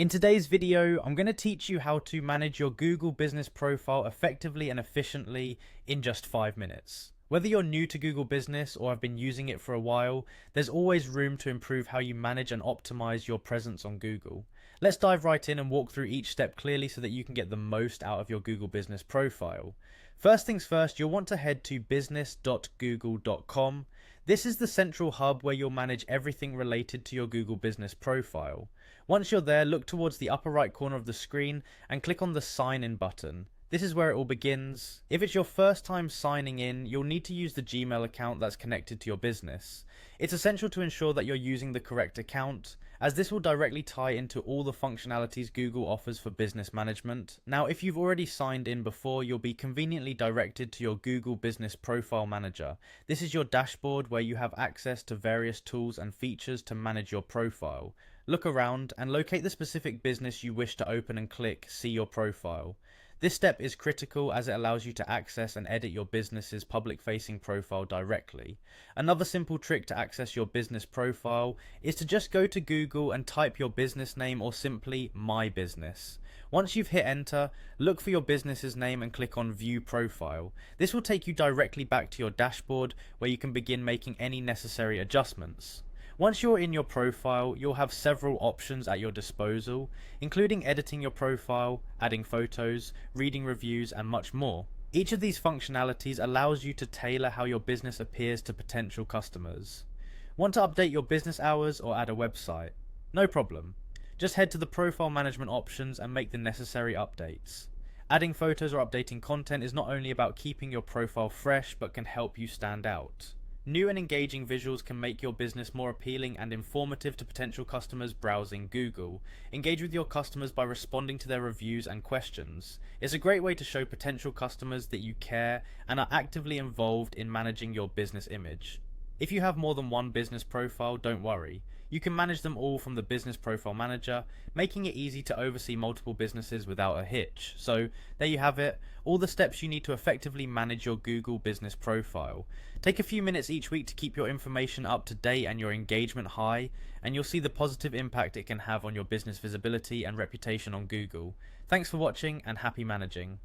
In today's video, I'm going to teach you how to manage your Google Business profile effectively and efficiently in just 5 minutes. Whether you're new to Google Business or have been using it for a while, there's always room to improve how you manage and optimize your presence on Google. Let's dive right in and walk through each step clearly so that you can get the most out of your Google Business profile. First things first, you'll want to head to business.google.com. This is the central hub where you'll manage everything related to your Google Business profile. Once you're there, look towards the upper right corner of the screen and click on the Sign In button. This is where it all begins. If it's your first time signing in, you'll need to use the Gmail account that's connected to your business. It's essential to ensure that you're using the correct account, as this will directly tie into all the functionalities Google offers for business management. Now, if you've already signed in before, you'll be conveniently directed to your Google Business Profile Manager. This is your dashboard where you have access to various tools and features to manage your profile. Look around and locate the specific business you wish to open and click See Your Profile. This step is critical as it allows you to access and edit your business's public-facing profile directly. Another simple trick to access your business profile is to just go to Google and type your business name or simply My Business. Once you've hit enter, look for your business's name and click on View Profile. This will take you directly back to your dashboard where you can begin making any necessary adjustments. Once you're in your profile, you'll have several options at your disposal, including editing your profile, adding photos, reading reviews, and much more. Each of these functionalities allows you to tailor how your business appears to potential customers. Want to update your business hours or add a website? No problem. Just head to the profile management options and make the necessary updates. Adding photos or updating content is not only about keeping your profile fresh, but can help you stand out. New and engaging visuals can make your business more appealing and informative to potential customers browsing Google. Engage with your customers by responding to their reviews and questions. It's a great way to show potential customers that you care and are actively involved in managing your business image. If you have more than one business profile, don't worry. You can manage them all from the Business Profile Manager, making it easy to oversee multiple businesses without a hitch. So there you have it, all the steps you need to effectively manage your Google Business profile. Take a few minutes each week to keep your information up to date and your engagement high, and you'll see the positive impact it can have on your business visibility and reputation on Google. Thanks for watching and happy managing.